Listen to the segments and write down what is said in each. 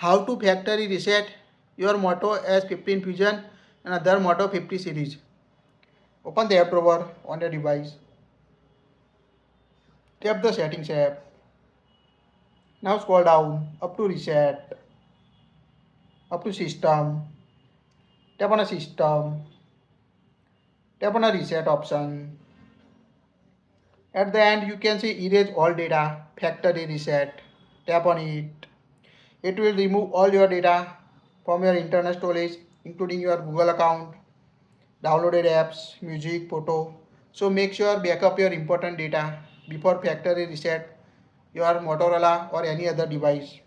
How to factory reset your Moto S15 Fusion and other Moto 50 series. Open the app drawer on the device. Tap the settings app. Now scroll down up to reset, up to system. Tap on a system. Tap on a reset option. At the end you can see erase all data, factory reset. Tap on it. It will remove all your data from your internal storage including your Google account, downloaded apps, music, photo. So make sure backup your important data before factory reset your Motorola or any other device.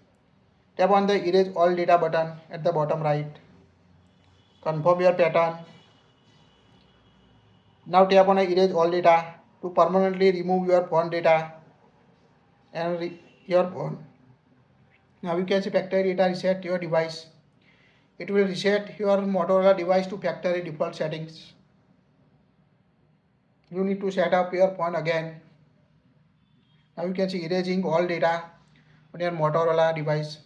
Tap on the erase all data button at the bottom right. Confirm your pattern. Now tap on erase all data to permanently remove your phone data and your phone. Now you can see factory data reset your device. It will reset your Motorola device to factory default settings. You need to set up your phone again. Now you can see erasing all data on your Motorola device.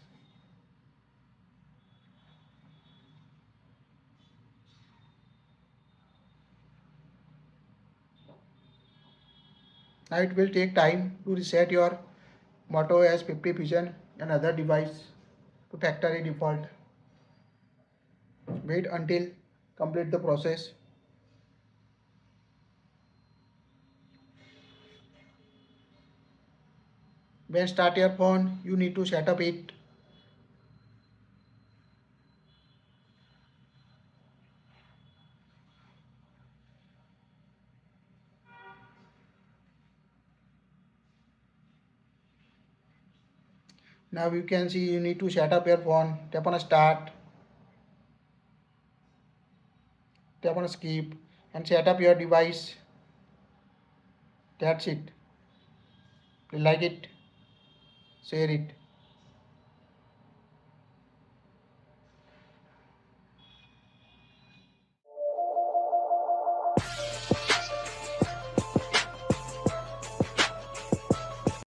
Now it will take time to reset your Moto S50 Fusion and other device to factory default. Wait until complete the process. When start your phone, you need to set up it. Now you can see you need to set up your phone. Tap on start. Tap on skip and set up your device. That's it. If you like it, share it.